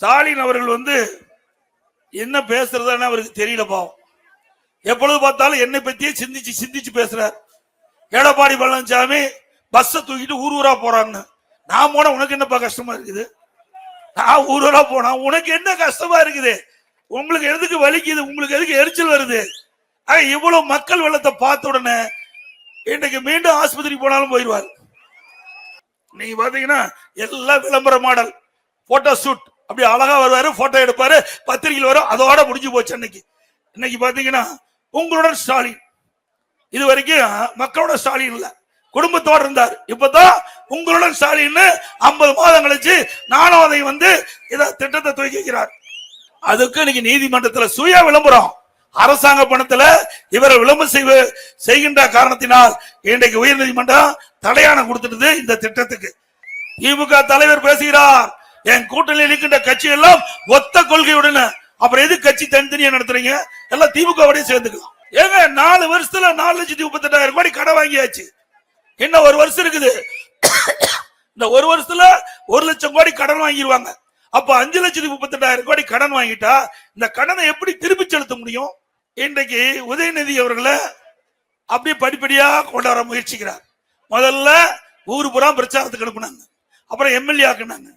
ஸ்டாலின் அவர்கள் என்ன பேசுறதுன்னு அவருக்கு தெரியல பாவம். எப்பொழுது பார்த்தாலும் என்னை பத்தியே சிந்திச்சு பேசுறார். எடப்பாடி பழனிசாமி பஸ் தூக்கிட்டு ஊர் ஊரா போறான்னு. நான் போனா உனக்கு என்னப்பா கஷ்டமா இருக்குது? நான் ஊர் ஊரா போனா உனக்கு என்ன கஷ்டமா இருக்குது? உங்களுக்கு எதுக்கு வலிக்குது? உங்களுக்கு எதுக்கு எரிச்சல் வருது? இவ்வளவு மக்கள் வெள்ளத்தை பார்த்த உடனே இன்றைக்கு மீண்டும் ஆஸ்பத்திரி போனாலும் போயிடுவார். நீங்க பாத்தீங்கன்னா எல்லாம் விளம்பர மாடல், போட்டோ ஷூட், அப்படி அழகா வருவாரு, போட்டோ எடுப்பாரு, பத்திரிகையில் வரும், அதோட முடிஞ்சு போச்சு. இன்னைக்கு பாத்தீங்கன்னா உங்களுடன் ஸ்டாலின். இது வரைக்கும் மக்களோட ஸ்டாலின் இல்ல, குடும்பத்தோடு இருந்தார். இப்பதான் உங்களுடன் ஸ்டாலின் 50 மாதம் கழிச்சு நானும் அதை இத திட்டத்தை துவக்கிறார். அதுக்கு இன்னைக்கு நீதிமன்றத்தில் சுய விளம்பரம், அரசாங்க பணத்துல இவரை விளம்பரம் செய்கின்ற காரணத்தினால் இன்றைக்கு உயர் நீதிமன்றம் தடையாணம் கொடுத்துட்டு இந்த திட்டத்துக்கு. திமுக தலைவர் பேசுகிறார், என் கூட்டணியில் இருக்கின்ற கட்சி எல்லாம் ஒத்த கொள்கையுடன். அப்புறம் எது கட்சி தனித்தனியா நடத்துறீங்க? எல்லாம் திமுக சேர்ந்துக்கலாம். ஏங்க 4 வருஷத்துல 4,38,000 கோடி கடன் வாங்கியாச்சு. இன்னும் 1 வருஷம் இருக்குது. இந்த 1 வருஷத்துல 1 லட்சம் கோடி கடன் வாங்கிடுவாங்க. அப்ப 5,38,000 கோடி கடன் வாங்கிட்டா இந்த கடனை எப்படி திருப்பி செலுத்த முடியும்? இன்றைக்கு உதயநிதி அவர்களை அப்படியே படிப்படியா கொண்டாட முயற்சிக்கிறார். முதல்ல ஊர் புறம் பிரச்சாரத்துக்கு அனுப்புனாங்க, அப்புறம் எம்எல்ஏ ஆக்குனாங்க,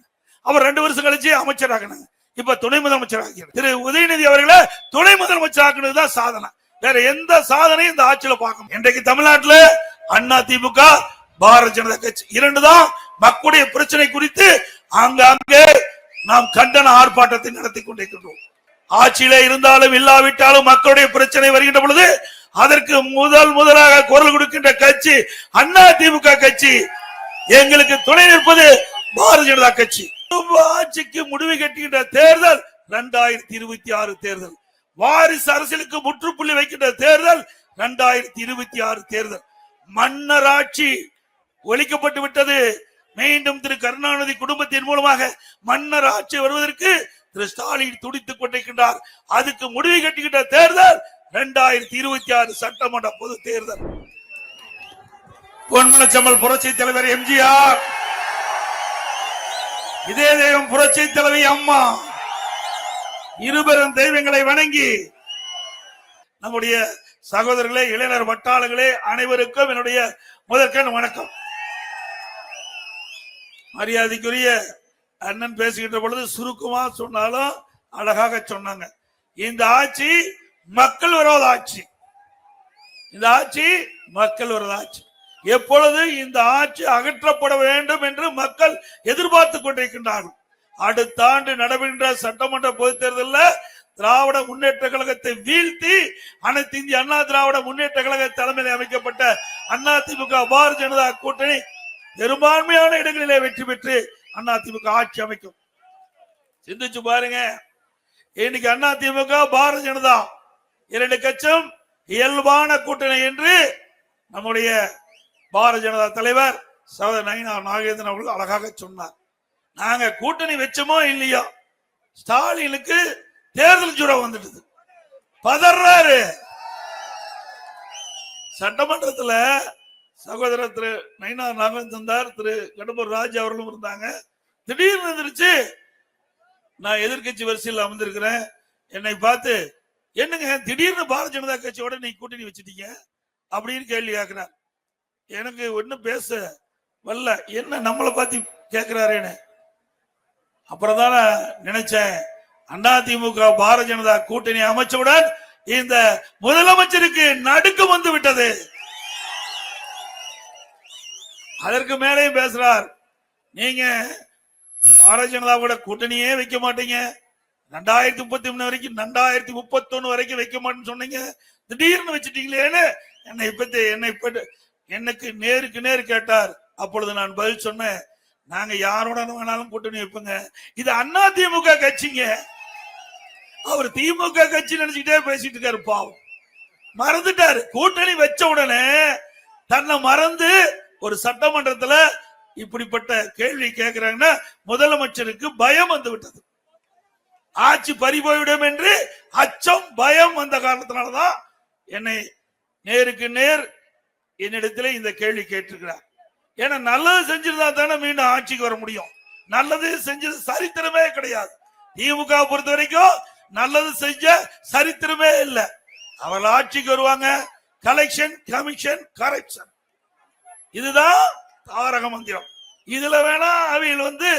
அப்புறம் 2 வருஷம் கழிச்சு அமைச்சர் ஆக்குனாங்க, இப்ப துணை முதலமைச்சர் ஆக்கிறார். திரு உதயநிதி அவர்களை துணை முதலமைச்சர் ஆக்குனதுதான் சாதனை. வேற எந்த சாதனையும் இந்த ஆட்சியில பார்க்கணும். இன்றைக்கு தமிழ்நாட்டில் அண்ணா திமுக பாரதிய ஜனதா கட்சி 2 தான் மக்களுடைய பிரச்சனை குறித்து அங்கே நாம் கண்டன ஆர்ப்பாட்டத்தை நடத்தி கொண்டிருக்கின்றோம். ஆட்சியில இருந்தாலும் இல்லாவிட்டாலும் மக்களுடைய பிரச்சனை வருகின்ற பொழுது அதற்கு முதலாக குரல் கொடுக்கின்ற கட்சி அண்ணா திமுக கட்சி. எங்களுக்கு துணை நிற்பது பாரதிய ஜனதா கட்சி. ஆட்சிக்கு முடிவு கட்டுகின்ற தேர்தல் 2026 தேர்தல். வாரிசு அரசியலுக்கு முற்றுப்புள்ளி வைக்கின்ற தேர்தல் 2026 தேர்தல். மன்னர் ஆட்சி ஒழிக்கப்பட்டு விட்டது. மீண்டும் திரு கருணாநிதி குடும்பத்தின் மூலமாக மன்னர் ஆட்சி வருவதற்கு திரு ஸ்டாலின் துடித்துக் கொண்டிருக்கின்றார். அதுக்கு முடிவு கட்டுகின்ற தேர்தல் 2026 சட்டமன்ற பொது தேர்தல். பொன்மனச்செம்மல் புரட்சி தலைவர் எம்ஜிஆர், இதே தெய்வம் புரட்சி தலைவி அம்மா, இருபெரும் தெய்வங்களை வணங்கி நம்முடைய சகோதரர்களே, இளைஞர் வட்டாளர்களே, அனைவருக்கும் என்னுடைய முதற்கண் வணக்கம். மரியாதைக்குரிய அண்ணன் பேசுகின்ற பொழுது சுருக்கமா சொன்னாலும் அழகாக சொன்னாங்க. இந்த ஆட்சி மக்கள் விரோத ஆட்சி. இந்த ஆட்சி மக்கள் விரோத ஆட்சி. எப்பொழுது இந்த ஆட்சி அகற்றப்பட வேண்டும் என்று மக்கள் எதிர்பார்த்து கொண்டிருக்கின்றார்கள். அடுத்த ஆண்டு நடைபெறுகின்ற சட்டமன்ற பொதுத் தேர்தலில் திராவிட முன்னேற்ற கழகத்தை வீழ்த்தி அனைத்து இந்திய அண்ணா திராவிட முன்னேற்ற கழக தலைமையில் அமைக்கப்பட்ட அண்ணா திமுக பாரதிய ஜனதா கூட்டணி பெரும்பான்மையான இடங்களிலே வெற்றி பெற்று அண்ணா திமுக ஆட்சி அமைக்கும். சிந்திச்சு பாருங்க. இன்னைக்கு அண்ணா திமுக பாரதிய ஜனதா 2 கட்சியும் இயல்பான கூட்டணி என்று நம்முடைய பாரதிய ஜனதா தலைவர் சகோதரர் நயினார் நாகேந்திரன் அவர்கள் அழகாக சொன்னார். நாங்க கூட்டணி வச்சோமோ இல்லையோ, ஸ்டாலினுக்கு தேர்தல் ஜுரம் வந்துடுது, பதறாரு. சட்டமன்றத்தில் சகோதரர் திரு நயினார் நாகேந்திரன், திரு கடம்பூர் ராஜ் அவர்களும் இருந்தாங்க. திடீர்னு இருந்துருச்சு, நான் எதிர்கட்சி வரிசையில் அமர்ந்திருக்கிறேன். என்னை பார்த்து, என்னங்க திடீர்னு பாரதிய ஜனதா கட்சியோட நீ கூட்டணி வச்சுட்டீங்க அப்படின்னு கேள்வி கேட்கிறார். எனக்கு ஒன்னும் பேச வரல, என்ன நம்மளை பார்த்து கேட்கிறாரேன்னு. அப்புறம் தான் நினைச்சேன், அண்ணா திமுக பாரதிய ஜனதா கூட்டணி அமைச்சவுடன் இந்த முதலமைச்சருக்கு நடுக்கம் வந்து விட்டது. அதற்கு மேலேயும் பேசுறார், நீங்க பாரதிய ஜனதாவோட கூட்டணியே வைக்க மாட்டீங்க, 2033 வரைக்கும் 2031 வரைக்கும் வைக்க மாட்டேன்னு சொன்னீங்க, திடீர்னு வச்சுட்டீங்களேன்னு எனக்கு நேருக்கு நேர் கேட்டார். அப்பொழுது நான் பதில் சொன்னேன், நாங்க யாரோட வேணாலும் கூட்டணி வைப்போங்க, இது அண்ணா திமுக கட்சிங்க. அவர் திமுக கட்சி நினைச்சுக்கிட்டே பேசிட்டு இருக்காரு, பாவம் மறந்துட்டாரு. கூட்டணி வச்ச உடனே தன்னை மறந்து ஒரு சட்டமன்றத்துல இப்படிப்பட்ட கேள்வி கேட்கிறாங்கன்னா முதலமைச்சருக்கு பயம் வந்து விட்டது. ஆட்சி பறிபோய்விடும் என்று அச்சம், பயம் வந்த காரணத்தினாலதான் என்னை நேருக்கு நேர் என்னிடத்துல இந்த கேள்வி கேட்டிருக்கிறார். ஏன்னா நல்லது செஞ்சிருந்தா தானே மீண்டும் ஆட்சிக்கு வர முடியும். நல்லது செஞ்சது சரித்திரமே கிடையாது. திமுக பொறுத்த வரைக்கும் நல்லது செஞ்ச சரித்திரமே இல்லை. அவர்கள் ஆட்சிக்கு வருவாங்க, கலெக்ஷன், கமிஷன், கரப்ஷன், இதுதான் தாரக மந்திரம். இதுல வேணா அவங்க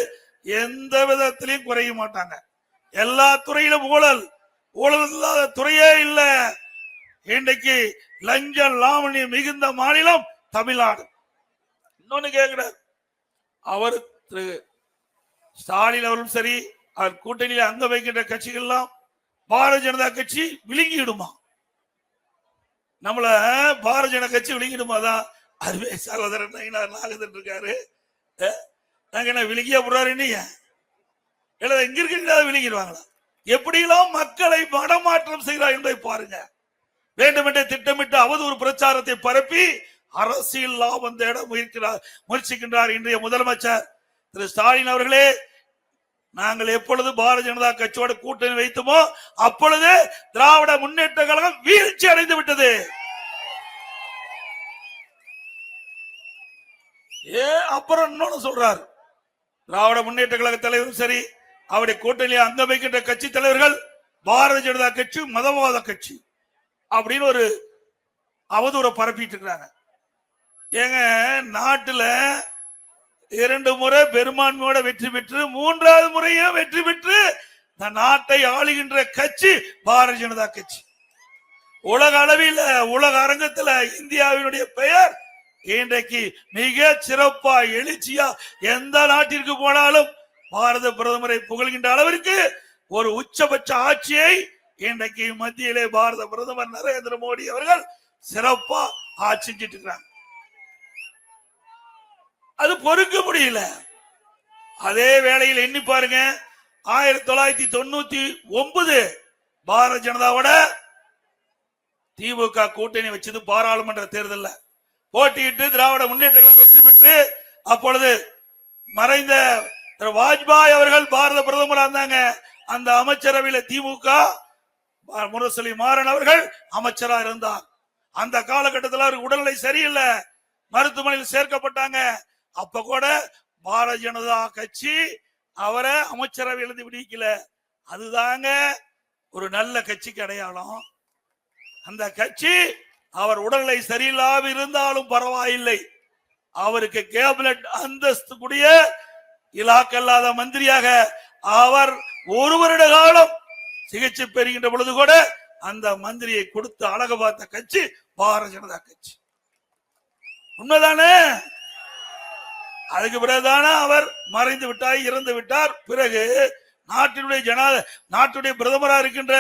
எந்த விதத்திலையும் குறைய மாட்டாங்க. எல்லா துறையிலும் ஊழல், ஊழல் இல்லாத துறையே இல்ல. இன்றைக்கு லஞ்சம் லாவணியம் மிகுந்த மாநிலம் தமிழ்நாடு. இன்னொன்னு கேட்கிறார், அவர் திரு ஸ்டாலின் அவர்களும் சரி, அவர் கூட்டணியில் அங்க வைக்கின்ற கட்சிகள் எல்லாம் பாரதிய ஜனதா கட்சி விழுங்கிடுமா? நம்மள பாரதிய ஜனதா கட்சி விழுங்கிடுமாதான். அதுவே சகோதரன் நாகதன் இருக்காரு, நாங்க என்ன விழுங்கியா போறாரு? எங்க இருக்க விழுங்கிடுவாங்களா? எப்படியெல்லாம் மக்களை மனமாற்றம் செய்கிறார் என்பதை பாருங்க. வேண்டுமென்றே திட்டமிட்டு அவதூறு பிரச்சாரத்தை பரப்பி அரசியல் லாபம் தேட முயற்சிக்கின்றார் இன்றைய முதலமைச்சர் திரு ஸ்டாலின் அவர்களே. நாங்கள் எப்பொழுது பாரதிய ஜனதா கட்சியோட கூட்டணி வைத்தோமோ அப்பொழுது திராவிட முன்னேற்ற கழகம் வீழ்ச்சி அடைந்து விட்டது. அப்புறம் இன்னொன்னு சொல்றார், திராவிட முன்னேற்ற கழக தலைவரும் சரி, அவருடைய கூட்டணியில் அங்க வைக்கின்ற கட்சி தலைவர்கள் பாரதிய ஜனதா கட்சி மதவாத கட்சி அப்படின்னு ஒரு அவதூறை பரப்பிட்டு இருக்கிறாங்க. ஏங்க, நாட்டுல 2 முறை பெரும்பான்மையோட வெற்றி பெற்று 3வது முறையும் வெற்றி பெற்று இந்த நாட்டை ஆளுகின்ற கட்சி பாரதிய ஜனதா கட்சி. உலக அளவில், உலக அரங்கத்தில் இந்தியாவினுடைய பெயர் இன்றைக்கு மிக சிறப்பா எழுச்சியா எந்த நாட்டிற்கு போனாலும் பாரத பிரதமரை புகழ்கின்ற அளவிற்கு ஒரு உச்சபட்ச ஆட்சியை இன்றைக்கு மத்தியிலே பாரத பிரதமர் நரேந்திர மோடி அவர்கள் சிறப்பா ஆட்சி செஞ்சிட்டு இருக்கிறாங்க. அது பொறுக்க முடியல. அதே வேளையில் எண்ணி பாருங்க, 1999 பாரதிய ஜனதாவோட திமுக கூட்டணி வச்சது பாராளுமன்ற தேர்தலில் போட்டியிட்டு திராவிட முன்னேற்ற வெற்றி பெற்று அப்பொழுது மறைந்த வாஜ்பாய் அவர்கள் பாரத பிரதமராக இருந்தாங்க. அந்த அமைச்சரவையில் திமுக முரசொலி மாறன் அவர்கள் அமைச்சரா இருந்தார். அந்த காலகட்டத்தில் அவருக்கு உடல்நிலை சரியில்லை, மருத்துவமனையில் சேர்க்கப்பட்டாங்க. அப்ப கூட பாரதிய ஜனதா கட்சி அவரை அமைச்சரவை எழுதி விடுவிக்கல. அதுதாங்க ஒரு நல்ல கட்சிக்கு அடையாளம். அந்த கட்சி அவர் உடல்நிலை சரியில்லாம இருந்தாலும் பரவாயில்லை, அவருக்கு கேபினட் அந்தஸ்து கூடிய இலாக்கல்லாத மந்திரியாக அவர் 1 வருட காலம் சிகிச்சை பெறுகின்ற பொழுது கூட அந்த மந்திரியை கொடுத்து அழகு பார்த்த கட்சி பாரதிய ஜனதா கட்சி. உண்மைதானே? அதுக்கு பிறகுதானே அவர் மறைந்து விட்டார், இறந்து விட்டார். பிறகு நாட்டுடைய பிரதமராக இருக்கின்ற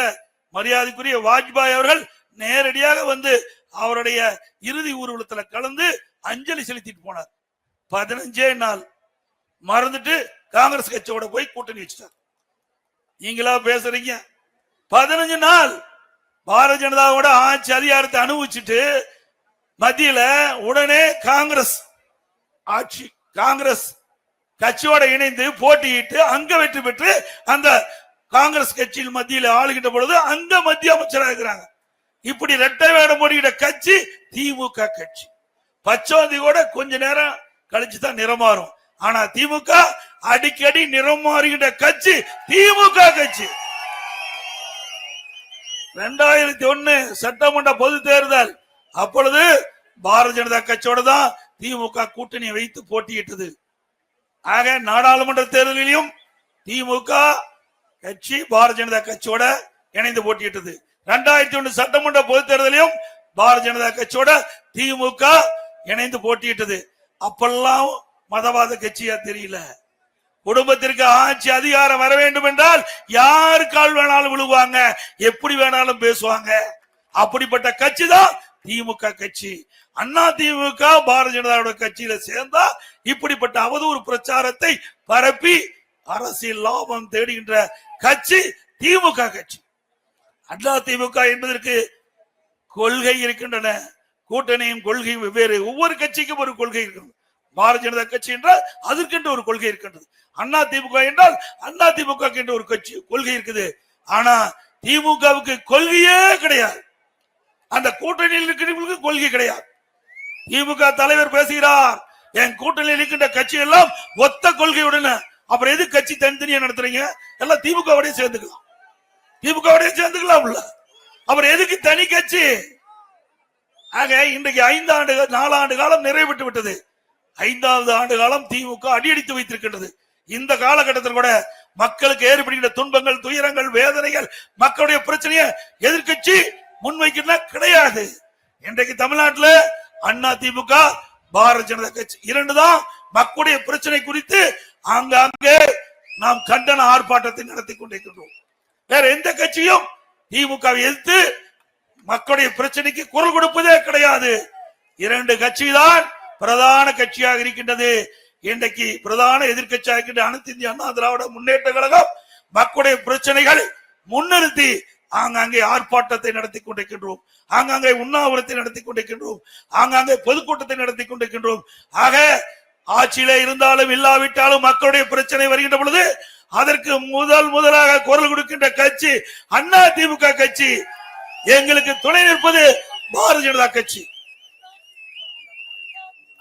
மரியாதைக்குரிய வாஜ்பாய் அவர்கள் நேரடியாக அவருடைய இறுதி ஊர்வலத்தில் கலந்து அஞ்சலி செலுத்திட்டு போனார். 15 நாள் மறந்துட்டு காங்கிரஸ் கட்சியோட போய் கூட்டணி வச்சிட்டார். நீங்களா பேசுறீங்க? 15 நாள் பாரதிய ஜனதாவோட ஆட்சி அதிகாரத்தை அனுபவிச்சுட்டு மத்தியில உடனே காங்கிரஸ் ஆட்சி, காங்கிரஸ் கட்சியோட இணைந்து போட்டியிட்டு அங்க வெற்றி பெற்று அந்த காங்கிரஸ் கட்சியில் மத்தியில் ஆளுகின்ற பொழுது அங்க மத்திய அமைச்சராக இருக்கிறாங்க. இப்படி இரட்டை வேடம் போடுகிற கட்சி திமுக கட்சி. பச்சோந்தி கூட கொஞ்ச நேரம் கழிச்சுதான் நிறம் மாறும். ஆனா திமுக அடிக்கடி நிறம் மாறுகின்ற கட்சி திமுக கட்சி. 2001 சட்டமன்ற பொது தேர்தல் அப்பொழுது பாரதிய ஜனதா கட்சியோட தான் திமுக கூட்டணியை வைத்து போட்டியிட்டது. ஆக நாடாளுமன்ற தேர்தலிலும் திமுக கட்சி பாரதிய ஜனதா கட்சியோட இணைந்து போட்டியிட்டது. 2001 சட்டமன்ற பொது தேர்தலையும் பாரதிய ஜனதா கட்சியோட திமுக இணைந்து போட்டியிட்டது. அப்பெல்லாம் மதவாத கட்சியா தெரியல. குடும்பத்திற்கு ஆட்சி அதிகாரம் வர வேண்டும் என்றால் யாரு கால் வேணாலும் விழுவாங்க, எப்படி வேணாலும் பேசுவாங்க. அப்படிப்பட்ட கட்சி தான் திமுக கட்சி. அண்ணா திமுக பாரதிய ஜனதா கட்சியில சேர்ந்தா இப்படிப்பட்ட அவதூறு பிரச்சாரத்தை பரப்பி அரசியல் லாபம் தேடுகின்ற கட்சி திமுக கட்சி. அண்ணா திமுக என்பதற்கு கொள்கை இருக்கின்றன. கூட்டணியும் கொள்கையும் வெவ்வேறு. ஒவ்வொரு கட்சிக்கும் ஒரு கொள்கை இருக்கிறது. பாரதிய ஜனதா கட்சி என்றால் அதற்கென்று ஒரு கொள்கை இருக்கின்றது. அண்ணா திமுக என்றால் அண்ணா திமுக என்று ஒரு கட்சி கொள்கை இருக்குது. ஆனா திமுகவுக்கு கொள்கையே கிடையாது. அந்த கூட்டணியில் இருக்கிறவங்களுக்கு கொள்கை கிடையாது. திமுக தலைவர் பேசுகிறார், என் கூட்டணியில் இருக்கின்ற கட்சி எல்லாம் ஒத்த கொள்கையுடன் அப்புறம் எது கட்சி தனித்தனியா நடத்துறீங்க? எல்லாம் திமுகவோடய சேர்ந்துக்கலாம், திமுகவோடய சேர்ந்துக்கலாம். அப்புறம் எதுக்கு தனி கட்சி? ஆக இன்றைக்கு 4 ஆண்டு காலம் நிறைவேற்று விட்டது. 5வது ஆண்டு காலம் திமுக அடியடித்து வைத்திருக்கின்றது. இந்த காலகட்டத்தில் கூட மக்களுக்கு ஏற்படுகின்ற துன்பங்கள், துயரங்கள், வேதனைகள், மக்களுடைய பிரச்சனையை எதிர்கட்சி முன்வைக்கிற கிடையாது. இன்றைக்கு தமிழ்நாட்டில் அண்ணா திமுக, பாரதிய ஜனதா கட்சி 2 தான் மக்களுடைய பிரச்சனை குறித்து ஆங்காங்கே நாம் கண்டன ஆர்ப்பாட்டத்தை நடத்தி கொண்டிருக்கின்றோம். வேற எந்த கட்சியும் திமுகவை எதிர்த்து மக்களுடைய பிரச்சனைக்கு குரல் கொடுப்பதே கிடையாது. 2 கட்சி தான் பிரதான கட்சியாக இருக்கின்றது. இன்றைக்கு பிரதான எதிர்கட்சியாக இருக்கின்ற அனைத்து இந்திய அண்ணா திராவிட முன்னேற்ற கழகம் மக்களுடைய பிரச்சனைகளை முன்னிறுத்தி ஆங்காங்கே ஆர்ப்பாட்டத்தை நடத்தி கொண்டிருக்கின்றோம், ஆங்காங்கே உண்ணாவிரத்தை நடத்தி கொண்டிருக்கின்றோம், ஆங்காங்கே பொதுக்கூட்டத்தை நடத்தி கொண்டிருக்கின்றோம். ஆக ஆட்சியில இருந்தாலும் இல்லாவிட்டாலும் மக்களுடைய பிரச்சனை வருகின்ற பொழுது அதற்கு முதலாக குரல் கொடுக்கின்ற கட்சி அண்ணா திமுக கட்சி. எங்களுக்கு துணை நிற்பது பாரதிய ஜனதா கட்சி.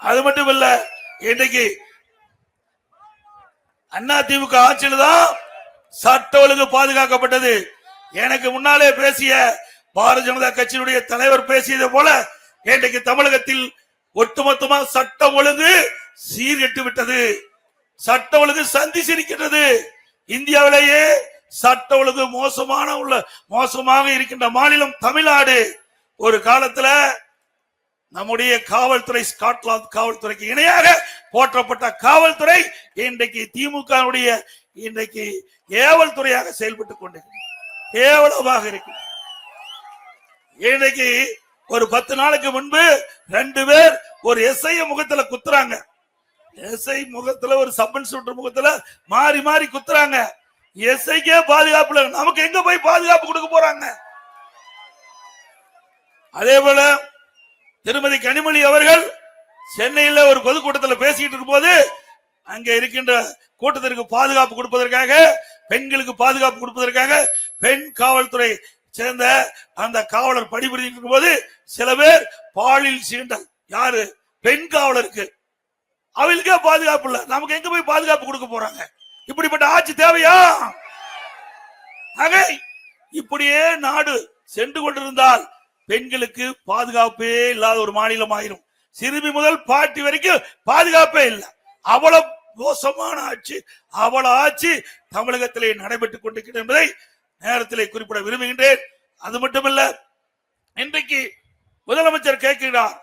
அது மட்டுமல்ல, இன்றைக்கு அண்ணா திமுக ஆட்சியில் தான் சட்ட ஒழுங்கு பாதுகாக்கப்பட்டது. எனக்கு முன்னாலே பேசிய பாரதிய ஜனதா கட்சியினுடைய தலைவர் பேசியது போல இன்றைக்கு தமிழகத்தில் ஒட்டுமொத்தமா சட்டம் ஒழுங்கு சீர்கெட்டு விட்டது, சட்ட ஒழுங்கு சந்தி சிரிக்கின்றது. இந்தியாவிலேயே சட்ட ஒழுங்கு மோசமாக இருக்கின்ற மாநிலம் தமிழ்நாடு. ஒரு காலத்துல நம்முடைய காவல்துறை ஸ்காட்லாந்து காவல்துறைக்கு இணையாக போற்றப்பட்ட காவல்துறை இன்றைக்கு திமுக இன்றைக்கு ஏவல் துறையாக செயல்பட்டுக் கொண்டிருக்கிறது, கேவலமாக இருக்கு. இன்றைக்கு ஒரு 10 நாளுக்கு முன்பு 2 பேர் ஒரு எஸ்ஐ முகத்துல குத்துறாங்க, எஸ்ஐ முகத்துல ஒரு சப் இன்ஸ்பெக்டர் முகத்துல மாறி மாறி குத்துறாங்க. எஸ்ஐக்கே பாதுகாப்பு, நமக்கு எங்க போய் பாதுகாப்பு கொடுக்க போறாங்க? அதே போல திருமதி கனிமொழி அவர்கள் சென்னையில் ஒரு பொதுக்கூட்டத்தில் பேசிட்டு இருக்கும் போது அங்க இருக்கின்ற கூட்டத்திற்கு பாதுகாப்பு கொடுப்பதற்காக, பெண்களுக்கு பாதுகாப்பு கொடுப்பதற்காக பெண் காவல்துறை சேர்ந்த அந்த காவலர் பணிபுரிந்து இருக்கும் போது சில பேர் பாலியல் சீண்டல், யாரு? பெண் காவலருக்கு. அவளுக்கே பாதுகாப்பு இல்ல, நமக்கு எங்க போய் பாதுகாப்பு கொடுக்க போறாங்க? இப்படிப்பட்ட ஆட்சி தேவையா? ஆக இப்படியே நாடு சென்று கொண்டிருந்தால் பெண்களுக்கு பாதுகாப்பே இல்லாத ஒரு மாநிலம் ஆயிரும். சிறுமி முதல் பாட்டி வரைக்கும் பாதுகாப்பே இல்லை. அவ்வளவு மோசமான ஆட்சி, அவ்வளவு ஆட்சி தமிழகத்திலே நடைபெற்றுக் கொண்டிருக்கிறது என்பதை நேரத்திலே குறிப்பிட விரும்புகின்றேன். அது மட்டுமல்ல, இன்றைக்கு முதலமைச்சர் கேட்கிறார்,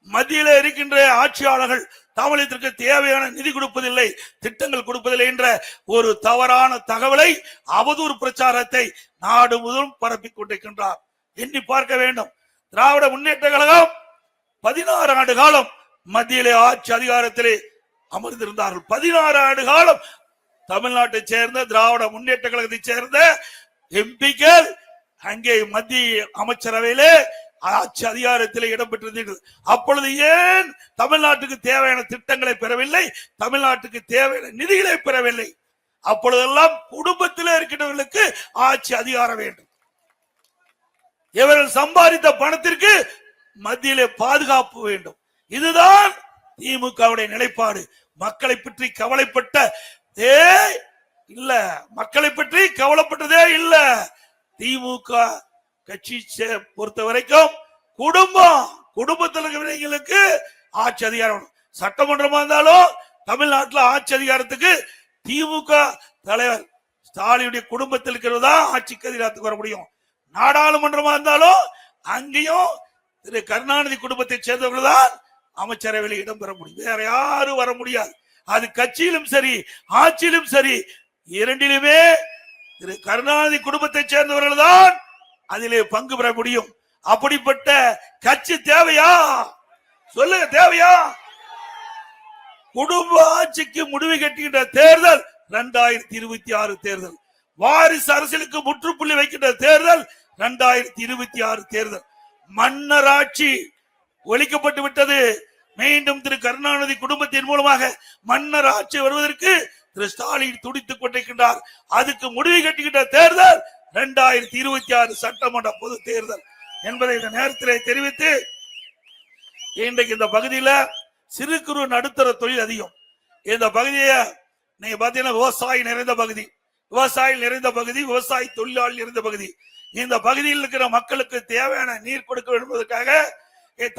மத்தியில இருக்கின்ற ஆட்சியாளர்கள் தமிழகத்திற்கு தேவையான நிதி கொடுப்பதில்லை, திட்டங்கள் கொடுப்பதில்லை என்ற ஒரு தவறான தகவலை, அவதூறு பிரச்சாரத்தை நாடு முழுவதும் பரப்பிக் கொண்டிருக்கின்றார். எண்ணி பார்க்க வேண்டும். திராவிட முன்னேற்ற கழகம் 16 ஆண்டு காலம் மத்தியிலே ஆட்சி அதிகாரத்திலே அமர்ந்திருந்தார்கள். 16 ஆண்டு காலம் தமிழ்நாட்டை சேர்ந்த திராவிட முன்னேற்ற கழகத்தை சேர்ந்த எம்பிக்கள் அங்கே மத்திய அமைச்சரவையிலே ஆட்சி அதிகாரத்தில் இடம்பெற்றிருந்தீர்கள். அப்பொழுது ஏன் தமிழ்நாட்டுக்கு தேவையான திட்டங்களை பெறவில்லை, தமிழ்நாட்டுக்கு தேவையான நிதிகளை பெறவில்லை? அப்பொழுதெல்லாம் குடும்பத்தில் இருக்கின்றவர்களுக்கு ஆட்சி அதிகாரம் வேண்டும். இவர்கள் சம்பாதித்த பணத்திற்கு மத்தியிலே பாதுகாப்பு வேண்டும். இதுதான் திமுகவுடைய நிலைப்பாடு. மக்களை பற்றி கவலைப்பட்ட இல்ல, மக்களை பற்றி கவலைப்பட்டதே இல்ல. திமுக கட்சி பொறுத்த வரைக்கும் குடும்பத்தில் இருக்கிறவங்களுக்கு ஆட்சி அதிகாரம். சட்டமன்றமா இருந்தாலும் தமிழ்நாட்டில் ஆட்சி அதிகாரத்துக்கு திமுக தலைவர் ஸ்டாலினுடைய குடும்பத்தில் இருக்கிறதா ஆட்சிக்கு அதிகாரத்துக்கு வர முடியும். நாடாளுமன்றமா இருந்தாலும் அங்கேயும் திரு கருணாநிதி குடும்பத்தை சேர்ந்தவர்கள் தான் அமைச்சரவையில் இடம்பெற முடியும், வேற யாரும் வர முடியாது. அது கட்சியிலும் சரி ஆட்சியிலும் சரி, இரண்டிலுமே திரு கருணாநிதி குடும்பத்தை சேர்ந்தவர்கள் தான் அதிலே பங்கு பெற முடியும். அப்படிப்பட்ட கட்சி தேவையா? சொல்லுங்க, தேவையா? குடும்ப ஆட்சிக்கு முடிவு கட்டுகின்ற தேர்தல் 2026 தேர்தல், வாரிசு அரசியலுக்கு முற்றுப்புள்ளி வைக்கின்ற தேர்தல் 2026 தேர்தல். மன்னர் ஆட்சி ஒழிக்கப்பட்டு விட்டது. மீண்டும் திரு கருணாநிதி குடும்பத்தின் மூலமாக மன்னர் ஆட்சி வருவதற்கு திரு ஸ்டாலின் துடித்துக் கொண்டிருக்கின்றார். அதுக்கு முடிவு கட்டுகின்ற தேர்தல் 2026 சட்டமன்ற பொது தேர்தல் என்பதை இந்த நேரத்திலே தெரிவித்து, இன்றைக்கு இந்த பகுதியில் சிறு குறு நடுத்தர தொழில் அதிகம். இந்த பகுதியை நீங்க பாத்தீங்கன்னா விவசாயி நிறைந்த பகுதி, விவசாயிகள் நிறைந்த பகுதி, விவசாய தொழிலாளி நிறைந்த பகுதி. இந்த பகுதியில் இருக்கிற மக்களுக்கு தேவையான நீர் கொடுக்க என்பதற்காக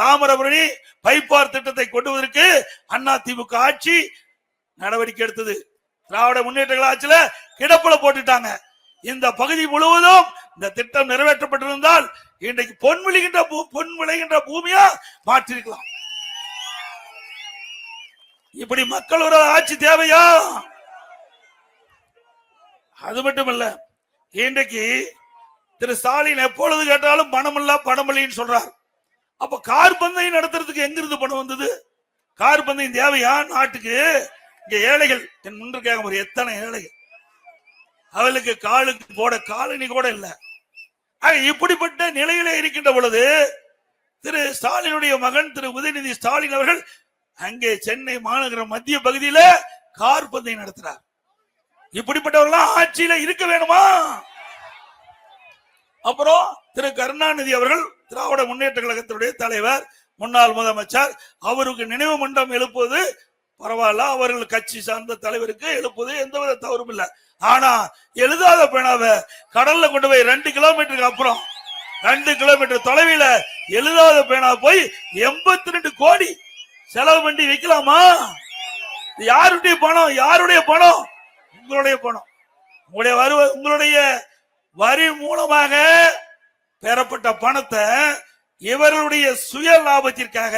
தாமிரபரணி பைப்பார் திட்டத்தை கொண்டுவதற்கு அதிமுக ஆட்சி நடவடிக்கை எடுத்தது. திராவிட முன்னேற்ற ஆட்சியில கிடப்புல போட்டுட்டாங்க. இந்த பகுதி முழுவதும் இந்த திட்டம் நிறைவேற்றப்பட்டிருந்தால் இன்றைக்கு பொன் விளைகின்ற பூமியா மாற்றிருக்கலாம். இப்படி மக்கள் ஒரு ஆட்சி தேவையா? அது மட்டுமல்ல, இன்றைக்கு திரு ஸ்டாலின் எப்பொழுது கேட்டாலும் பணம் இல்ல பணம் இல்லைன்னு சொல்றார். அப்ப கார் பந்தயம் நடத்துறதுக்கு எங்கிருந்து பணம் வந்தது? கார் பந்தயம் தேவையா நாட்டுக்கு? இங்க ஏழைகள் என் முன்று கேட்க ஒரு எத்தனை ஏழைகள், அவளுக்கு காலுக்கு போட காலனி கூட இல்ல. இப்படிப்பட்ட நிலையில இருக்கின்ற பொழுது திரு ஸ்டாலினுடைய மகன் திரு உதயநிதி ஸ்டாலின் அவர்கள் அங்கே சென்னை மாநகர மத்திய பகுதியில கார் பந்தயம் நடத்துறார். இப்படிப்பட்டவர்கள் ஆட்சியில இருக்க வேணுமா? அப்புறம் திரு கருணாநிதி அவர்கள் திராவிட முன்னேற்ற கழகத்தினுடைய தலைவர், முன்னாள் முதலமைச்சர், அவருக்கு நினைவு மண்டபம் எழுப்புவது பரவாயில்ல, அவர்கள் கட்சி சார்ந்த தலைவருக்கு எழுப்புவது எந்தவித தவறும் இல்லை. ஆனா எழுதாத பேனாவை கடல்ல கொண்டு போய் 2 கிலோமீட்டருக்கு அப்புறம் 2 கிலோமீட்டர் தொலைவில் எழுதாத பேனா போய் 82 கோடி செலவு பண்ணி வைக்கலாமா? யாருடைய பணம்? யாருடைய பணம்? உங்களுடைய பணம். உங்களுடைய வரி மூலமாக பெறப்பட்ட பணத்தை இவர்களுடைய சுய லாபத்திற்காக,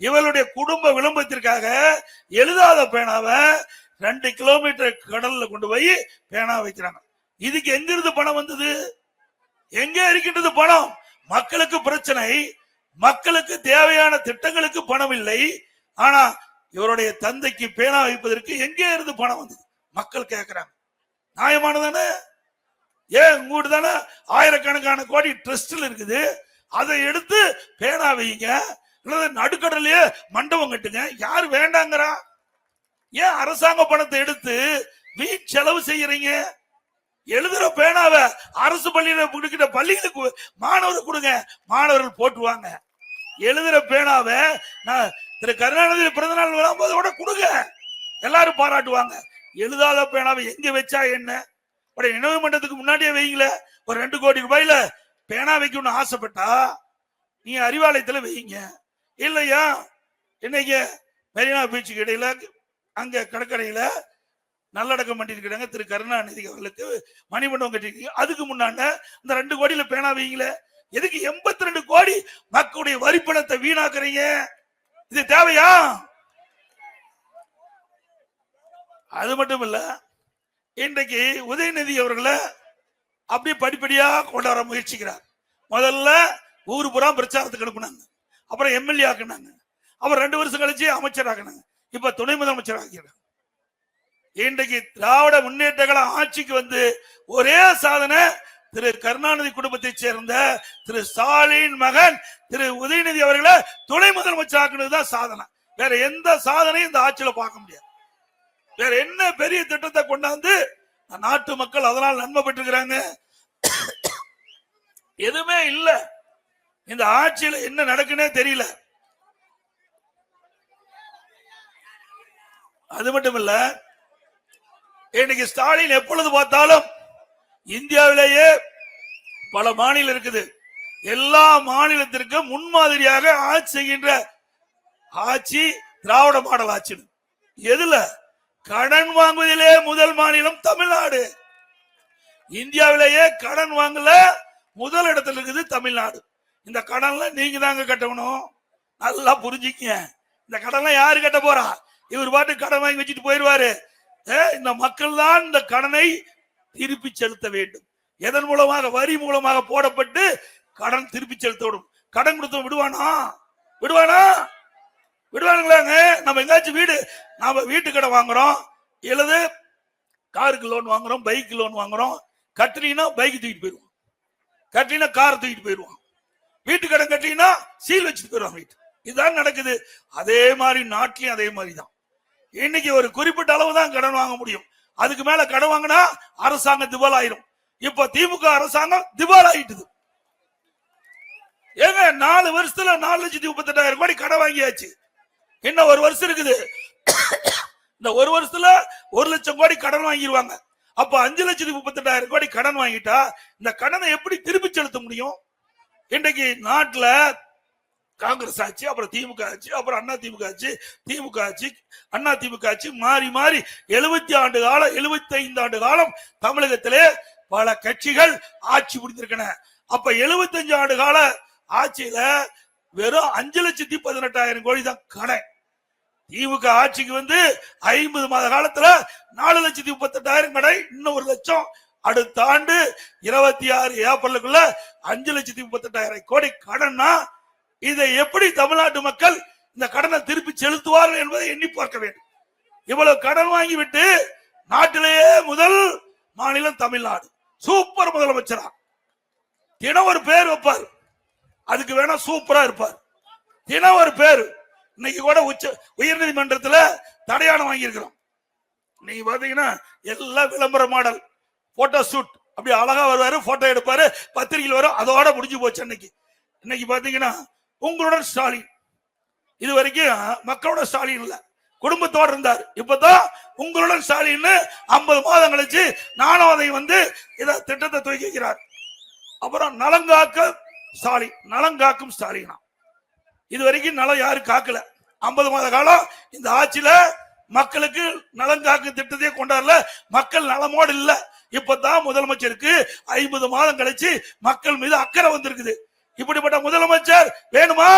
இவருடைய குடும்ப விளம்பரத்திற்காக எழுதாத பேனாவை 2 கிலோமீட்டர் கடல்ல கொண்டு போய் பேனா வைக்கிறாங்க. இதுக்கு எங்கிருந்து பணம் வந்தது? எங்க இருக்கின்றது பணம்? மக்களுக்கு பிரச்சனை, மக்களுக்கு தேவையான திட்டங்களுக்கு பணம் இல்லை. ஆனா இவருடைய தந்தைக்கு பேனா வைப்பதற்கு எங்கே இருந்து பணம் வந்தது? மக்கள் கேட்கிறாங்க. நியாயமானதானே? ஏன் உங்ககிட்ட தானே ஆயிரக்கணக்கான கோடி ட்ரஸ்ட்ல இருக்குது, அதை எடுத்து பேனா வைங்க, நடுக்கடலையே மண்டபம் கட்டுங்க. யாரு வேண்டாங்கிறா? ஏன் அரசாங்க பணத்தை எடுத்து வீண் செலவு செய்யறீங்க? எழுதுற பேனாவை அரசு பள்ளியில கொடுக்கிற பள்ளிகளுக்கு மாணவர்கள் கொடுங்க, மாணவர்கள் போட்டுவாங்க. எழுதுற பேனாவை திரு கருணாநிதி பிறந்த நாள் வரும்போது கூட கொடுங்க, எல்லாரும் பாராட்டுவாங்க. எழுதாத பேனாவை எங்க வச்சா என்ன? நினைவு மண்டபத்துக்கு முன்னாடியே வைங்கள. ஒரு 2 கோடி ரூபாயில பேனா வைக்கணும்னு ஆசைப்பட்டா நீ அறிவாலயத்துல வைங்க. இல்லையா இன்னைக்கு மெரினா பீச்சுக்கு இடையில அங்க கடற்கரையில நல்லடக்கம் பண்ணிருக்கிறாங்க திரு கருணாநிதி அவர்களுக்கு மணிமண்டபம் கட்டிருக்கீங்க. அதுக்கு முன்னாண்ட இந்த 2 கோடியில பேனா வைங்கள. எதுக்கு 82 கோடி மக்களுடைய வரி பணத்தை வீணாக்குறீங்க? இது தேவையா? அது மட்டும் இல்ல, இன்றைக்கு உதயநிதி அவர்களை அப்படியே படிப்படியா கொண்டாட முயற்சிக்கிறார். முதல்ல ஊரு புறம் பிரச்சாரத்துக்கு அனுப்புனாங்க, அப்புறம் எம்எல்ஏ ஆக்குனாங்க, அப்புறம் 2 வருஷம் கழிச்சு அமைச்சர் ஆக்குனாங்க, இப்ப துணை முதலமைச்சர் ஆக்கிறாங்க. இன்றைக்கு திராவிட முன்னேற்ற கழக ஆட்சிக்கு வந்து ஒரே சாதனை திரு கருணாநிதி குடும்பத்தை சேர்ந்த திரு ஸ்டாலின் மகன் திரு உதயநிதி அவர்களை துணை முதலமைச்சர் ஆக்குனதுதான் சாதனை. வேற எந்த சாதனையும் இந்த ஆட்சியில பார்க்க முடியாது. வேற என்ன பெரிய திட்டத்தை கொண்டாந்து நாட்டு மக்கள் அதனால் நன்மை பெற்றிருக்கிறாங்க? எதுவுமே இல்ல. இந்த ஆட்சியில என்ன நடக்குன்னே தெரியல. அது மட்டும் இல்ல, இன்னைக்கு ஸ்டாலின் எப்பொழுது பார்த்தாலும் இந்தியாவிலேயே பல மாநிலம் இருக்குது, எல்லா மாநிலத்திற்கும் முன்மாதிரியாக ஆட்சி செய்கின்ற ஆட்சி திராவிட மாடல் ஆட்சி. எதுல? கடன் வாங்குவதிலே முதல் மாநிலம் தமிழ்நாடு. இந்தியாவிலேயே கடன் வாங்கல முதல் இடத்துல இருக்குது தமிழ்நாடு. இந்த கடன்ல நீங்க தாங்க கட்டணும், நல்லா புரிஞ்சுக்க. இந்த கடன்ல யாரு கட்ட போறா? இவர் பாட்டு கடன் வாங்கி வச்சுட்டு போயிருவாரு. இந்த மக்கள் தான் இந்த கடனை திருப்பி செலுத்த வேண்டும். எதன் மூலமாக? வரி மூலமாக போடப்பட்டு கடன் திருப்பி செலுத்தப்படும். கடன் கொடுத்த விடுவானா? விடுவானுங்களாங்க? நம்ம எங்காச்சும் நாம வீட்டு கடன் வாங்குறோம், இல்லது காருக்கு லோன் வாங்குறோம், பைக் லோன் வாங்குறோம். கட்டலினா பைக் தூக்கிட்டு போயிருவோம், கட்டலினா கார் தூக்கிட்டு போயிருவோம். வீட்டு கடன் கட்டலினா சீல் வச்சுட்டு போயிருவாங்க வீட்டு. இதுதான் நடக்குது. அதே மாதிரி நாட்டிலையும் அதே மாதிரி தான். இன்னைக்கு ஒரு குறிப்பிட்ட அளவு தான் கடன் வாங்க முடியும். அதுக்கு மேல கடன் வாங்கினா அரசாங்கம் திவால் ஆயிரும். இப்ப திமுக அரசாங்கம் திவால் ஆயிட்டுது. ஏங்க 4 வருஷத்துல 4,38,000 கோடி கடன் வாங்கியாச்சு. இன்னும் 1 வருஷம் இருக்குது. இந்த ஒரு வருஷத்துல 1,00,000 கோடி கடன் வாங்கிடுவாங்க. அப்ப 5,38,000 கோடி கடன் வாங்கிட்டா இந்த கடனை எப்படி திருப்பி செலுத்த முடியும்? இன்றைக்கு நாட்டுல காங்கிரஸ் ஆட்சி, அப்புறம் திமுக ஆட்சி, அப்புறம் அண்ணா திமுக ஆட்சி, திமுக ஆட்சி, அண்ணா திமுக ஆட்சி மாறி மாறி 75 ஆண்டு காலம் தமிழகத்திலே பல கட்சிகள் ஆட்சி புரிந்திருக்கின்றன. அப்ப 75 ஆண்டு கால ஆட்சியில வெறும் 5,18,000 கோடி தான் கடன். திமுக ஆட்சிக்கு 50 மாத காலத்துல 4,38,000 கடை, இன்னும் 1,00,000 அடுத்த ஆண்டு 26 ஏப்ரலுக்குள்ள 5,38,000 கோடி கடன்னா இதை எப்படி தமிழ்நாட்டு மக்கள் இந்த கடனை திருப்பி செலுத்துவார்கள் என்பதை எண்ணி பார்க்க வேண்டும். இவ்வளவு கடன் வாங்கிவிட்டு நாட்டிலேயே முதல் மாநிலம் தமிழ்நாடு, சூப்பர் முதலமைச்சரா தினம் ஒரு பேர் வைப்பார், அதுக்கு வேணா சூப்பரா இருப்பார். தினம் ஒரு பேர். இன்னைக்கு கூட உயர்நீதிமன்றத்தில் தடையாணம் வாங்கியிருக்கிறோம். நீங்க பாத்தீங்கன்னா எல்லாம் விளம்பர மாடல், போட்டோ ஷூட், அப்படி அழகா வருவாரு, போட்டோ எடுப்பாரு, பத்திரிகையில் வரும், அதோட முடிஞ்சு போச்சு. இன்னைக்கு பாத்தீங்கன்னா உங்களுடன் ஸ்டாலின், இது வரைக்கும் மக்களோட ஸ்டாலின் இல்ல, குடும்பத்தோடு இருந்தார். இப்பதான் உங்களுடன் ஸ்டாலின் 50 மாதம் கழிச்சு நானும் அதை இத திட்டத்தை துவக்கி வைக்கிறார். அப்புறம் நலங்காக்கும் ஸ்டாலின், நலங்காக்கும் ஸ்டாலினா, இது வரைக்கும் நலம் யாரும் காக்கல. 50 மாத காலம் இந்த ஆட்சியில மக்களுக்கு நலங்காக்கும் திட்டத்தையே கொண்டாடல, மக்கள் நலமோடு இல்ல. இப்பதான் முதலமைச்சருக்கு 50 மாதம் கழிச்சு மக்கள் மீது அக்கறை வந்திருக்குது. இப்படிப்பட்ட முதலமைச்சர் வேணுமா?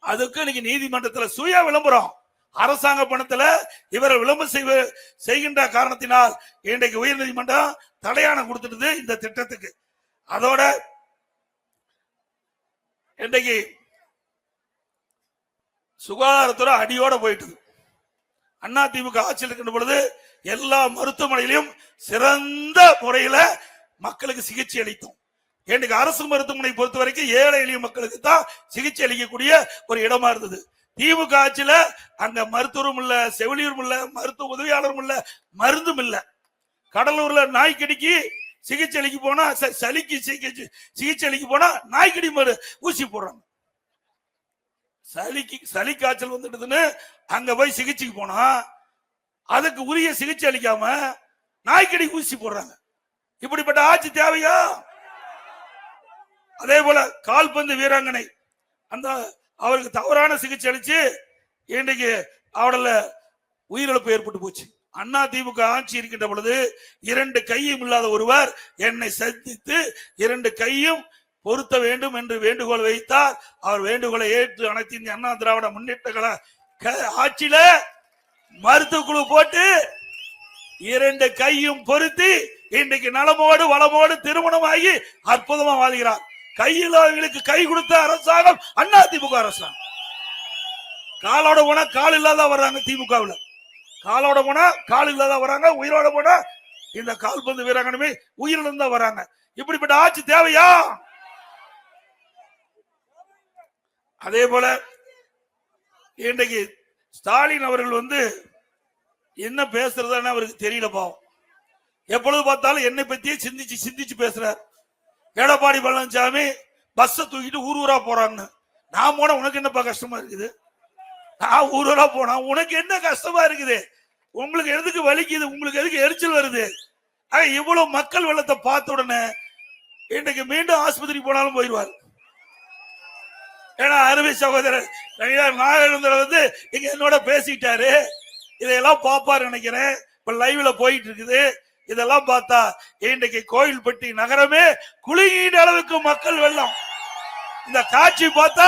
அதுக்கு இன்னைக்கு நீதிமன்றத்தில் சுய விளம்பரம், அரசாங்க பணத்துல இவரை விளம்பரம் செய்கின்ற காரணத்தினால் இன்றைக்கு உயர் நீதிமன்றம் தடையாணம் கொடுத்துட்டு இந்த திட்டத்துக்கு. அதோட இன்றைக்கு சுகாதாரத்துறை அடியோட போயிட்டு, அண்ணா திமுக ஆட்சியில் இருக்கின்ற பொழுது எல்லா மருத்துவமனையிலும் சிறந்த முறையில மக்களுக்கு சிகிச்சை அளித்தோம். இன்னைக்கு அரசு மருத்துவமனை பொறுத்த வரைக்கும் ஏழை எளிய மக்களுக்கு தான் சிகிச்சை அளிக்கக்கூடிய ஒரு இடமா இருந்தது. திமுக ஆட்சியில அங்க மருத்துவரும் இல்ல, செவிலியரும் இல்ல, மருத்துவ உதவியாளரும் இல்ல, மருந்தும் இல்ல. கடலூர்ல நாய்க்கடிக்கு சிகிச்சை அளிக்க போனா, சளிக்கு சிகிச்சை அளிக்க போனா நாய்க்கடி ஊசி போடுறாங்க. சளி காய்ச்சல் வந்துடுதுன்னு அங்க போய் சிகிச்சைக்கு போனா அதுக்கு உரிய சிகிச்சை அளிக்காம நாய்க்கடி ஊசி போடுறாங்க. இப்படிப்பட்ட ஆட்சி தேவையா? அதே போல கால்பந்து வீராங்கனை, அவருக்கு தவறான சிகிச்சை அளிச்சு இன்றைக்கு அவடல உயிரிழப்பு ஏற்பட்டு போச்சு. அண்ணா திமுக ஆட்சி இருக்கின்ற பொழுது 2 கையும் இல்லாத ஒருவர் என்னை சந்தித்து 2 கையும் பொருத்த வேண்டும் என்று வேண்டுகோள் வைத்தார். அவர் வேண்டுகோளை ஏற்று அனைத்து இந்திய அண்ணா திராவிட முன்னேற்ற கழக ஆட்சியில மருத்துவ குழு போட்டு 2 கையும் பொருத்தி இன்றைக்கு நலமோடு வளமோடு திருமணமாகி அற்புதமா வாழ்கிறார். கையில்லாதவர்களுக்கு கை கொடுத்த அரசாங்கம் அண்ணா திமுக அரசாங்கம். காலோட போனா கால் இல்லாத வர்றாங்க திமுகவில், காலோட போனா கால் இல்லாத வராங்க, உயிரோட போனா இந்த கால்பந்து வீராங்கனமே உயிரிழந்தா வராங்க. இப்படிப்பட்ட ஆட்சி தேவையா? அதே போல இன்றைக்கு ஸ்டாலின் அவர்கள் என்ன பேசுறதுன்னு அவருக்கு தெரியல. பாவம், எப்பொழுது பார்த்தாலும் என்னை பத்தியே சிந்திச்சு பேசுறார். எடப்பாடி பழனிசாமி பஸ்ஸை தூக்கிட்டு ஊர் ஊரா போறான்னு, நான் போன உனக்கு என்னப்பா கஷ்டமா இருக்குது? நான் ஊர் ஊரா போனா உனக்கு என்ன கஷ்டமா இருக்குது? உங்களுக்கு எதுக்கு வலிக்குது? உங்களுக்கு எதுக்கு எரிச்சல் வருது? இவ்வளவு மக்கள் வெள்ளத்தை பார்த்த உடனே இன்றைக்கு மீண்டும் ஆஸ்பத்திரி போனாலும் போயிடுவார். ஏன்னா அருமை சகோதரர் நாகேந்திர இங்க என்னோட பேசிட்டாரு, இதையெல்லாம் பாப்பாரு நினைக்கிறேன். இப்ப லைவ்ல போயிட்டு இருக்குது. இதெல்லாம் பார்த்தா இன்றைக்கு கோயில்பட்டி நகரமே குலுங்கின்ற அளவுக்கு மக்கள் வெள்ளம். இந்த காட்சி பார்த்தா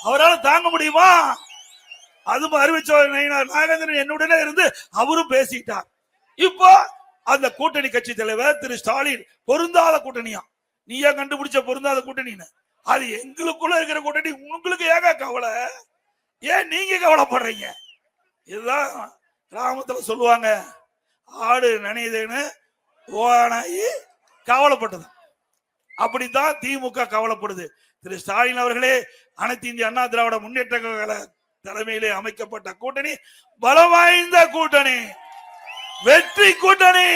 அவரால் தாங்க முடியுமா? அதுவும் அறிவிச்ச நாகேந்திரன் என்னுடனே இருந்து அவரும் பேசிட்டார். இப்போ அந்த கூட்டணி கட்சி தலைவர் திரு ஸ்டாலின் பொருந்தாத கூட்டணியா, நீயா கண்டுபிடிச்ச பொருந்தாத கூட்டணின்னு, அது எங்களுக்குள்ள இருக்கிற கூட்டணி. உங்களுக்கு ஏங்க கவலை? ஏன் நீங்க கவலைப்படுறீங்க? இதுதான் கிராமத்துல சொல்லுவாங்க, ஆடு நனையுதுன்னு ஓனாயி கவலைப்பட்டது. அப்படித்தான் திமுக கவலைப்படுது. திரு ஸ்டாலின் அவர்களே, அனைத்து இந்திய அண்ணா திராவிட முன்னேற்ற கழக தலைமையிலே அமைக்கப்பட்ட கூட்டணி பலம் வாய்ந்த கூட்டணி, வெற்றி கூட்டணி.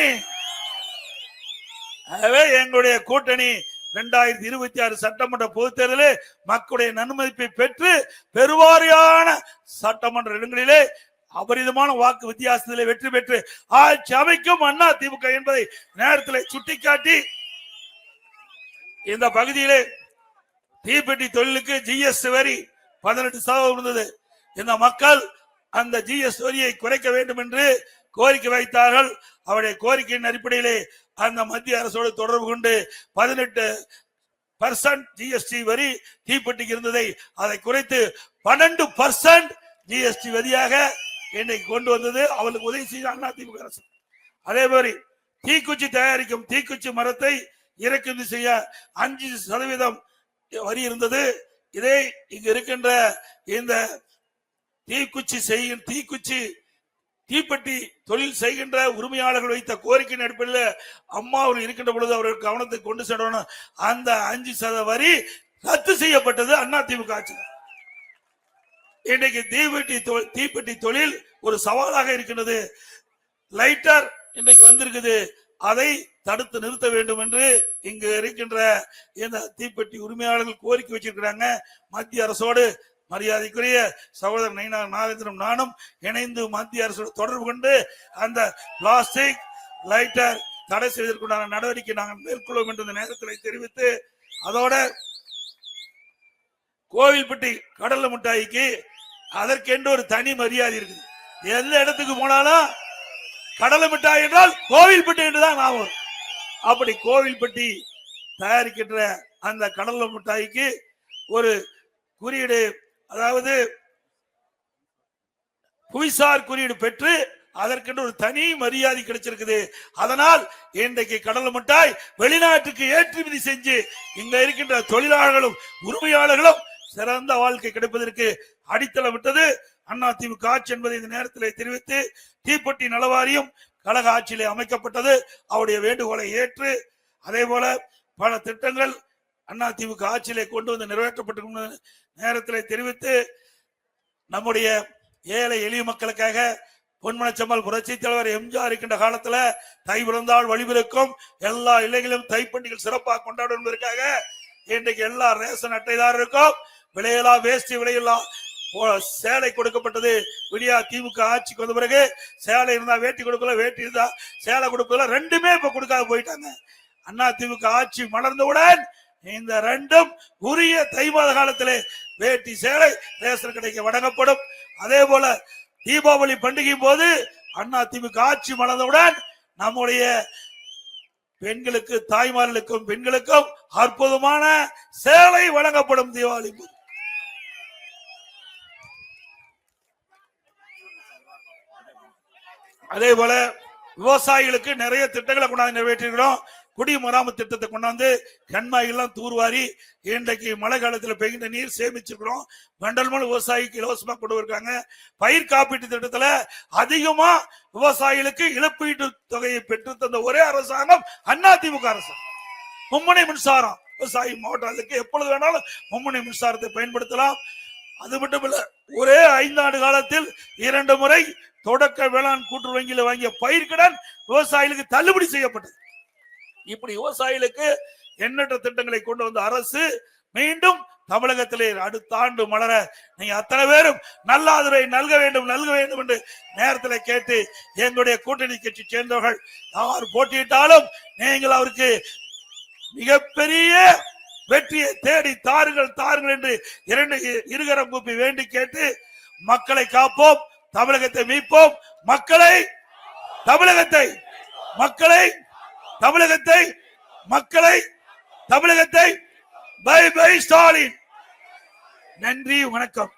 ஆகவே எங்களுடைய கூட்டணி 2026 சட்டமன்ற பொதுத் தேர்தலில் மக்களுடைய நன்மதிப்பை பெற்று பெருவாரியான சட்டமன்ற இடங்களிலே அபரிதமான வாக்கு வித்தியாசத்திலே வெற்றி பெற்று ஆட்சி அமைக்கும் அண்ணா திமுக என்பதை நேரத்தில் சுட்டிக்காட்டி இந்த பகுதியிலே தீப்பெட்டி தொழிலுக்கு ஜிஎஸ்டி வரி 18% இருந்தது. இந்த மக்கள் அந்த ஜிஎஸ்டி வரியை குறைக்க வேண்டும் என்று கோரிக்கை வைத்தார்கள். அவருடைய கோரிக்கையின் அடிப்படையிலே அந்த மத்திய அரசோடு தொடர்பு கொண்டு 18% ஜிஎஸ்டி வரி தீப்பெட்டிக்கு இருந்ததை அதை குறைத்து 12% ஜிஎஸ்டி வரியாக இன்னைக்கு கொண்டு வந்தது. அவளுக்கு உதவி செய்த அதிமுக அரசு. அதே மாதிரி தீக்குச்சி தயாரிக்கும் தீக்குச்சி மரத்தை இறக்குமதி செய்ய 5% வரி இருந்தது. இதை இங்கு இருக்கின்ற இந்த தீப்பெட்டி தொழில் செய்கின்ற உரிமையாளர்கள் வைத்த கோரிக்கையின் அடிப்படையில் அம்மா அவர்கள் இருக்கின்ற பொழுது அவர்கள் கவனத்தை கொண்டு சென்றோம். அந்த 5% வரி ரத்து செய்யப்பட்டது அதிமுக ஆட்சி. இன்றைக்கு தீப்பெட்டி தொழில் ஒரு சவாலாக இருக்கின்றது. லைட்டர் இன்றைக்கு வந்திருக்குது. அதை தடுத்து நிறுத்த வேண்டும் என்று இங்கு இருக்கின்ற இந்த தீப்பெட்டி உரிமையாளர்கள் கோரிக்கை வச்சிருக்கிறாங்க. மத்திய அரசோடு மரியாதைக்குரிய சகோதரர் நயினார் நாகேந்திரன் நானும் இணைந்து மத்திய அரசோடு தொடர்பு கொண்டு அந்த பிளாஸ்டிக் லைட்டர் தடை செய்வதற்குண்டான நடவடிக்கை நாங்கள் மேற்கொள்வோம் என்று இந்த நேரத்தில் தெரிவித்து, அதோட கோவில்பட்டி கடலை மிட்டாய்க்கு அதற்கென்று ஒரு தனி மரியாதை இருக்குது. எந்த இடத்துக்கு போனாலும் கடலை மிட்டாய் என்றால் கோவில்பட்டி என்றுதான் ஞாபகம். அப்படி கோவில்பட்டி தயாரிக்கின்ற அந்த கடலை மிட்டாய்க்கு ஒரு குறியீடு, அதாவது புவிசார் குறியீடு பெற்று அதற்கென்று ஒரு தனி மரியாதை கிடைச்சிருக்குது. அதனால் இன்றைக்கு கடலை மிட்டாய் வெளிநாட்டுக்கு ஏற்றுமதி செஞ்சு இங்க இருக்கின்ற தொழிலாளர்களும் உரிமையாளர்களும் சிறந்த வாழ்க்கை கிடைப்பதற்கு அடித்தளம் விட்டது அதிமுக ஆட்சி என்பதை இந்த நேரத்தில் தெரிவித்து, தீப்பெட்டி நலவாரியம் கழக ஆட்சியிலே அமைக்கப்பட்டது. அவருடைய வேண்டுகோளை ஏற்று அதே போல பல திட்டங்கள் அதிமுக ஆட்சியிலே கொண்டு வந்து நிறைவேற்றப்பட்டிருக்கும் நேரத்தில் தெரிவித்து, நம்முடைய ஏழை எளிய மக்களுக்காக பொன்மனச்சம்மல் புரட்சி தலைவர் எம்ஜிஆர் இருக்கின்ற காலத்துல தை பிறந்தால் வழிபிறக்கும் எல்லா இல்லைகளும் தைப்பண்டிகள் சிறப்பாக கொண்டாடும் என்பதற்காக இன்றைக்கு எல்லா ரேஷன் அட்டைதாரருக்கும் விலையில்லா வேஷ்டி விலையில்லா சேலை கொடுக்கப்பட்டது. விடியா திமுக ஆட்சிக்கு வந்த பிறகு சேலை இருந்தா வேட்டி கொடுக்கல, வேட்டி இருந்தா சேலை கொடுக்கல, ரெண்டுமே இப்ப கொடுக்காத போயிட்டாங்க. அதிமுக ஆட்சி மலர்ந்தவுடன் இந்த ரெண்டும் உரிய தை மாத காலத்திலே வேட்டி சேலை ரேஷன் கடைக்கு வழங்கப்படும். அதே போல தீபாவளி பண்டிகை போது அதிமுக ஆட்சி மலர்ந்தவுடன் நம்முடைய பெண்களுக்கு, தாய்மார்களுக்கும் பெண்களுக்கும் அற்புதமான சேலை வழங்கப்படும் தீபாவளி போது. அதே போல விவசாயிகளுக்கு நிறைய திட்டங்களை கொண்டாந்து நிறைவேற்றிருக்கிறோம். குடிமராமத்து திட்டத்தை கொண்டாந்து கண்மாயெல்லாம் தூர்வாரி இன்றைக்கு மழை காலத்தில் பெய்கின்ற நீர் சேமிச்சிருக்கிறோம். மண்டல் விவசாயிக்கு இலவசமா கொண்டு வருகிறாங்க. பயிர் காப்பீட்டு திட்டத்துல அதிகமா விவசாயிகளுக்கு இழப்பீட்டு தொகையை பெற்று தந்த ஒரே அரசாங்கம் அதிமுக அரசாங்கம். மும்முனை மின்சாரம் விவசாயி மாவட்டத்துக்கு எப்பொழுது வேணாலும் மும்முனை மின்சாரத்தை பயன்படுத்தலாம். அது மட்டும் இல்ல, ஒரே 5 ஆண்டு காலத்தில் 2 முறை தொடக்க வேளாண் கூட்டுறவு வங்கியில் வாங்கிய பயிர்கடன் விவசாயிகளுக்கு தள்ளுபடி செய்யப்பட்டது. இப்படி விவசாயிகளுக்கு எண்ணற்ற திட்டங்களை கொண்டு வந்த அரசு மீண்டும் தமிழகத்திலே அடுத்த ஆண்டு மலர நீங்க அத்தனை பேரும் நல்ல ஆதரவை நல்க வேண்டும் என்று நேரத்தில் கேட்டு, எங்களுடைய கூட்டணி கட்சி சேர்ந்தவர்கள் யார் போட்டியிட்டாலும் நீங்கள் அவருக்கு மிகப்பெரிய வெற்றியை தேடி தாருங்கள் என்று இருகரம் கூப்பி வேண்டி கேட்டு, மக்களை காப்போம், தமிழகத்தை மீட்போம், தமிழகத்தை பை பை ஸ்டாலின். நன்றி, வணக்கம்.